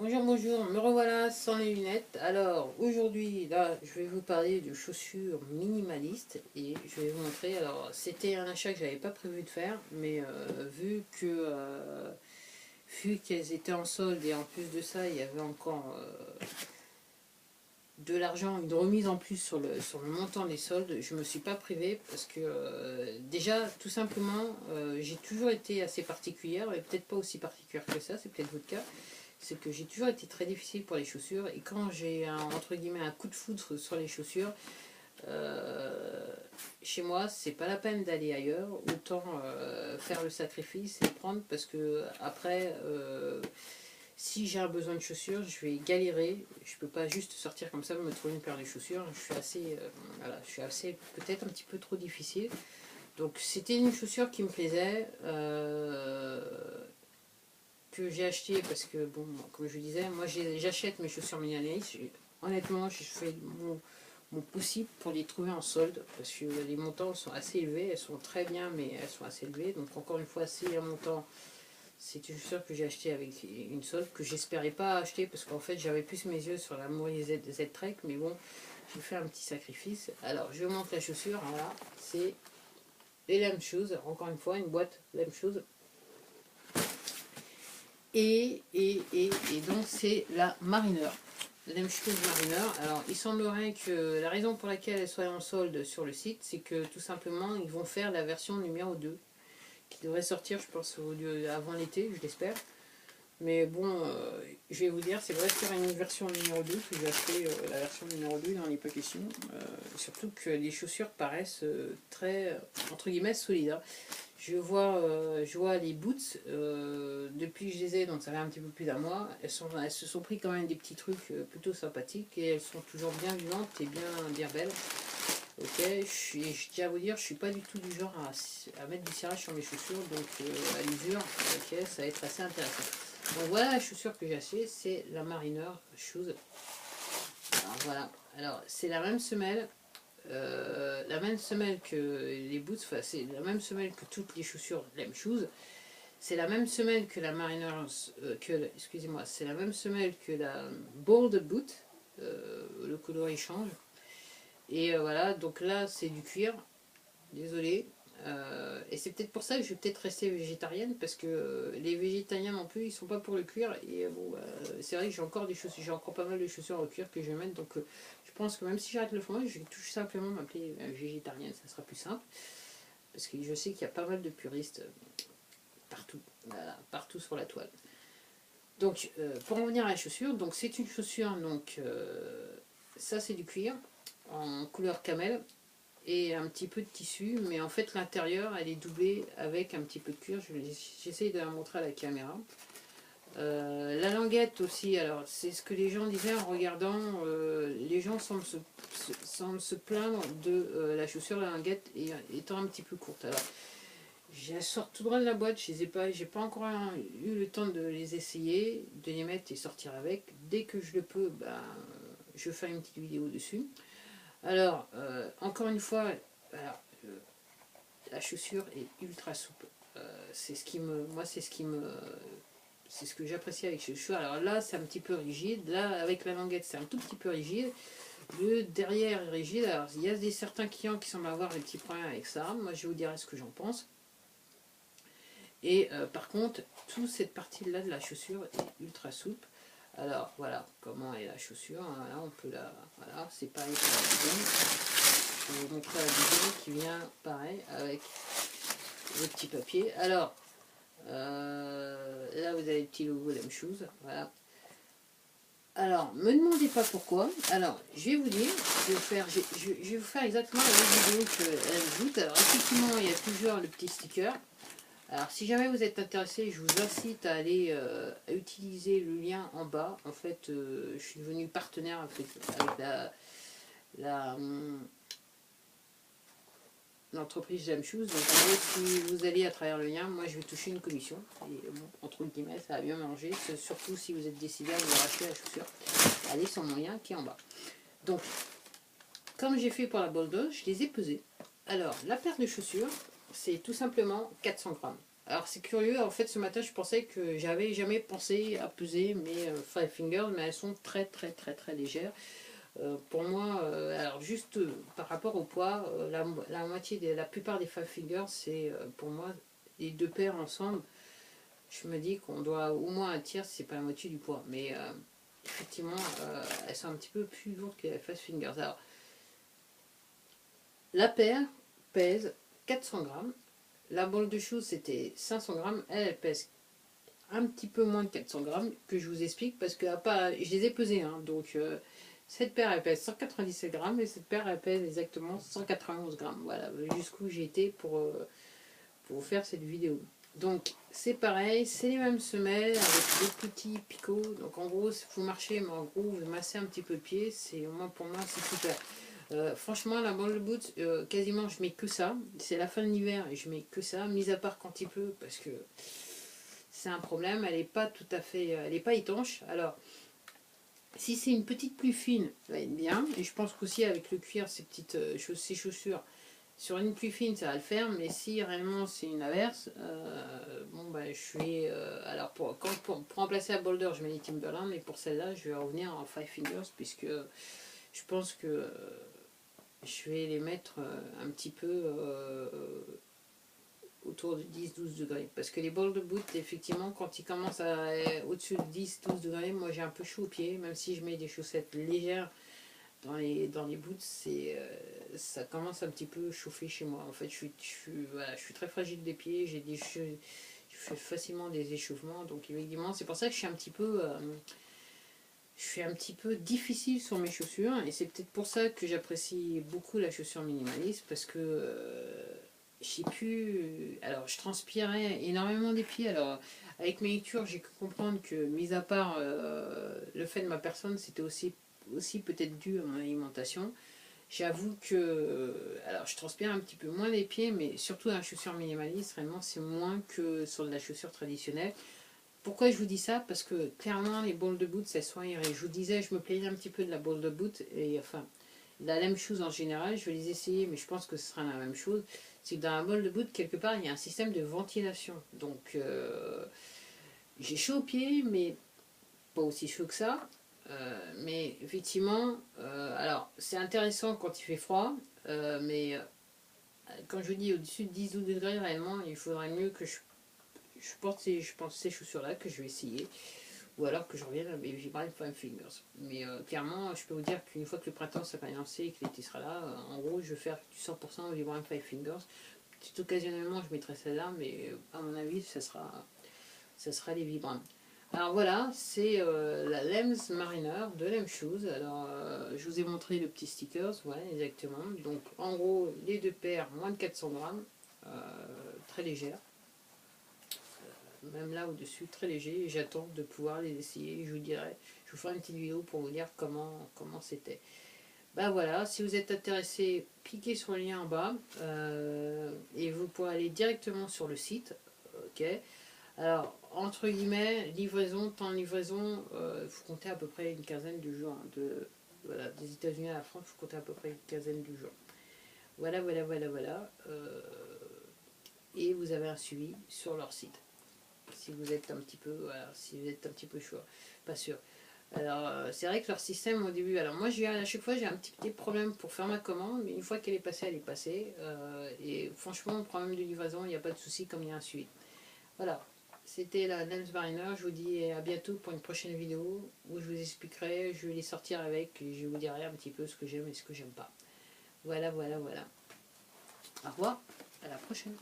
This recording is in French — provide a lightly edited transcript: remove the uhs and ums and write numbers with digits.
Bonjour, bonjour, me revoilà sans les lunettes. Alors aujourd'hui, là, je vais vous parler de chaussures minimalistes et je vais vous montrer. Alors, c'était un achat que j'avais pas prévu de faire, mais vu qu'elles étaient en solde et en plus de ça, il y avait encore de l'argent, une remise en plus sur le montant des soldes, je me suis pas privée parce que déjà, tout simplement, j'ai toujours été assez particulière, et peut-être pas aussi particulière que ça, c'est peut-être votre cas. C'est que j'ai toujours été très difficile pour les chaussures et quand j'ai entre guillemets un coup de foudre sur les chaussures, euh, chez moi c'est pas la peine d'aller ailleurs, autant faire le sacrifice et prendre parce que après si j'ai un besoin de chaussures je vais galérer, je peux pas juste sortir comme ça me trouver une paire de chaussures, je suis assez voilà, je suis assez peut-être un petit peu trop difficile. Donc c'était une chaussure qui me plaisait, que j'ai acheté parce que, bon, comme je disais, moi j'achète mes chaussures minimalistes. Honnêtement, je fais mon possible pour les trouver en solde parce que les montants sont assez élevés, elles sont très bien, mais elles sont assez élevées. Donc, encore une fois, c'est un montant, c'est une chaussure que j'ai acheté avec une solde que j'espérais pas acheter parce qu'en fait, j'avais plus mes yeux sur la Moïse Z-Trek, mais bon, j'ai fait un petit sacrifice. Alors, je vous montre la chaussure, voilà, c'est les Lame Shoes, encore une fois, une boîte Lame Shoes. Et donc c'est la Mariner, la Lame Shoes Mariner. Alors il semblerait que la raison pour laquelle elle soit en solde sur le site, c'est que tout simplement ils vont faire la version numéro 2 qui devrait sortir, je pense, avant l'été, je l'espère. Mais bon, je vais vous dire, c'est vrai qu'il y aura une version numéro 2 que j'ai acheté, la version numéro 2 dans les pas question. Surtout que les chaussures paraissent très, entre guillemets, solides, hein. Je vois les boots, depuis que je les ai, donc ça fait un petit peu plus d'un mois, elles se sont pris quand même des petits trucs plutôt sympathiques et elles sont toujours bien vivantes et bien belles. Ok, je tiens à vous dire, je suis pas du tout du genre à mettre du cirage sur mes chaussures, donc à l'usure, ok, ça va être assez intéressant. Donc voilà la chaussure que j'ai achetée, c'est la Mariner Shoes. Alors voilà, alors c'est la même semelle que les boots, enfin c'est la même semelle que toutes les chaussures Lame Shoes. C'est la même semelle que la Mariner, excusez-moi, c'est la même semelle que la Bold Boot. Le coloris change. Et voilà, donc là c'est du cuir, désolé. Et c'est peut-être pour ça que je vais peut-être rester végétarienne parce que les végétariens non plus ils sont pas pour le cuir et bon c'est vrai que j'ai encore des chaussures, j'ai encore pas mal de chaussures en cuir que je vais mettre, donc je pense que même si j'arrête le fromage je vais tout simplement m'appeler végétarienne, ça sera plus simple parce que je sais qu'il y a pas mal de puristes partout, voilà, partout sur la toile. Donc pour en venir à la chaussure, donc c'est une chaussure, donc ça c'est du cuir en couleur camel et un petit peu de tissu, mais en fait l'intérieur elle est doublée avec un petit peu de cuir. J'essaye de la montrer à la caméra. La languette aussi, alors c'est ce que les gens disaient en regardant, les gens semblent se plaindre de la chaussure, la languette étant un petit peu courte. Alors je sors tout droit de la boîte, j'ai pas encore eu le temps de les essayer, de les mettre et sortir avec. Dès que je le peux, ben, je fais une petite vidéo dessus. Alors, encore une fois, alors, la chaussure est ultra souple. C'est ce qui me, moi, c'est ce que j'apprécie avec ces chaussures. Alors là, c'est un petit peu rigide. Là, avec la languette, c'est un tout petit peu rigide. Le derrière est rigide. Alors, il y a certains clients qui semblent avoir des petits problèmes avec ça. Moi, je vous dirai ce que j'en pense. Et par contre, toute cette partie-là de la chaussure est ultra souple. Alors voilà comment est la chaussure. Là, on peut la, voilà, c'est pareil pour la deuxième. Je vais vous montrer la deuxième qui vient pareil avec le petit papier. Alors là, vous avez le petit logo Lame Shoes. Voilà. Alors, me demandez pas pourquoi. Alors, je vais vous dire, je vais vous faire exactement la même vidéo que ajoute. Alors, effectivement, il y a toujours le petit sticker. Alors si jamais vous êtes intéressé, je vous incite à aller à utiliser le lien en bas. En fait, je suis devenu partenaire avec la, l'entreprise Jam Shoes. Donc en gros, si vous allez à travers le lien, moi je vais toucher une commission. Et bon, entre guillemets, ça va bien manger. Surtout si vous êtes décidé à vous racheter la chaussure. Allez sur mon lien qui est en bas. Donc, comme j'ai fait pour la Boulder, je les ai pesées. Alors, la paire de chaussures, c'est tout simplement 400 grammes. Alors c'est curieux, en fait ce matin je pensais que j'avais jamais pensé à peser mes Five Fingers, mais elles sont très très très très légères. Pour moi, alors juste par rapport au poids, la moitié, la plupart des Five Fingers, c'est pour moi les deux paires ensemble. Je me dis qu'on doit au moins un tiers, si c'est pas la moitié du poids. Mais effectivement, elles sont un petit peu plus lourdes que les Five Fingers. Alors, la paire pèse 400 grammes. La bolle de shoes, c'était 500 grammes. Elle pèse un petit peu moins de 400 grammes, que je vous explique, parce que je les ai pesées. Hein, donc, cette paire, elle pèse 197 grammes et cette paire, elle pèse exactement 191 grammes. Voilà, jusqu'où j'ai été pour vous faire cette vidéo. Donc c'est pareil, c'est les mêmes semelles avec des petits picots. Donc en gros, vous marchez, mais en gros, vous massez un petit peu le pied. Pour moi, c'est super. Franchement, la bande de boot, quasiment, je mets que ça. C'est la fin de l'hiver et je mets que ça, mis à part quand il pleut, parce que c'est un problème. Elle n'est pas tout à fait, elle n'est pas étanche. Alors, si c'est une petite plus fine, ça va être bien. Et je pense qu'aussi avec le cuir, ces chaussures, sur une plus fine, ça va le faire, mais si réellement c'est une averse, bon bah je vais. Alors pour remplacer la Boulder, je mets les Timberland, mais pour celle-là, je vais revenir en Five Fingers, puisque je pense que je vais les mettre un petit peu autour de 10-12 degrés. Parce que les balles de boot, effectivement, quand ils commencent à au-dessus de 10-12 degrés, moi j'ai un peu chaud aux pieds, même si je mets des chaussettes légères. Dans les boots, ça commence un petit peu chauffer chez moi. En fait, voilà, je suis très fragile des pieds, je fais facilement des échauffements. Donc évidemment, c'est pour ça que je suis un petit peu difficile sur mes chaussures. Et c'est peut-être pour ça que j'apprécie beaucoup la chaussure minimaliste. Parce que alors, je transpirais énormément des pieds. Alors, avec mes lectures, j'ai pu comprendre que, mis à part le fait de ma personne, c'était aussi peut-être dû à mon alimentation. J'avoue que, alors je transpire un petit peu moins les pieds, mais surtout dans la chaussure minimaliste, vraiment c'est moins que sur de la chaussure traditionnelle. Pourquoi je vous dis ça? Parce que clairement les balls de boot, elles sont aérées. Je vous disais, je me plaignais un petit peu de la ball de boot, et enfin, la même chose en général, je vais les essayer, mais je pense que ce sera la même chose. C'est que dans la ball de boot, quelque part, il y a un système de ventilation. Donc, j'ai chaud aux pieds, mais pas aussi chaud que ça. Mais effectivement, alors c'est intéressant quand il fait froid, mais quand je vous dis au-dessus de 10-12 degrés, réellement, il faudrait mieux que je pense ces chaussures-là que je vais essayer, ou alors que je revienne à mes Vibram Five Fingers. Mais clairement, je peux vous dire qu'une fois que le printemps sera lancé et que l'été sera là, en gros, je vais faire du 100% Vibram Five Fingers. Peut-être occasionnellement, je mettrai celle-là, mais à mon avis, ça sera les Vibram. Alors voilà, c'est la Lems Mariner de Lem Shoes. Alors je vous ai montré le petit stickers, ouais, exactement. Donc en gros, les deux paires, moins de 400 grammes, très légères. Même là au-dessus, très léger. J'attends de pouvoir les essayer. Je vous ferai une petite vidéo pour vous dire comment c'était. Ben voilà, si vous êtes intéressé, cliquez sur le lien en bas et vous pourrez aller directement sur le site. Ok. Alors, entre guillemets, temps de livraison, il faut compter à peu près une quinzaine de jours. Hein, voilà, des États-Unis à la France, il faut compter à peu près une quinzaine de jours. Voilà. Et vous avez un suivi sur leur site. Si vous êtes un petit peu, chaud, pas sûr. Alors, c'est vrai que leur système au début, alors moi, à chaque fois, j'ai un petit problème pour faire ma commande, mais une fois qu'elle est passée, elle est passée. Et franchement, le problème de livraison, il n'y a pas de souci comme il y a un suivi. Voilà. C'était la Lems Mariner. Je vous dis à bientôt pour une prochaine vidéo où je vous expliquerai, je vais les sortir avec et je vous dirai un petit peu ce que j'aime et ce que j'aime pas. Voilà. Au revoir, à la prochaine.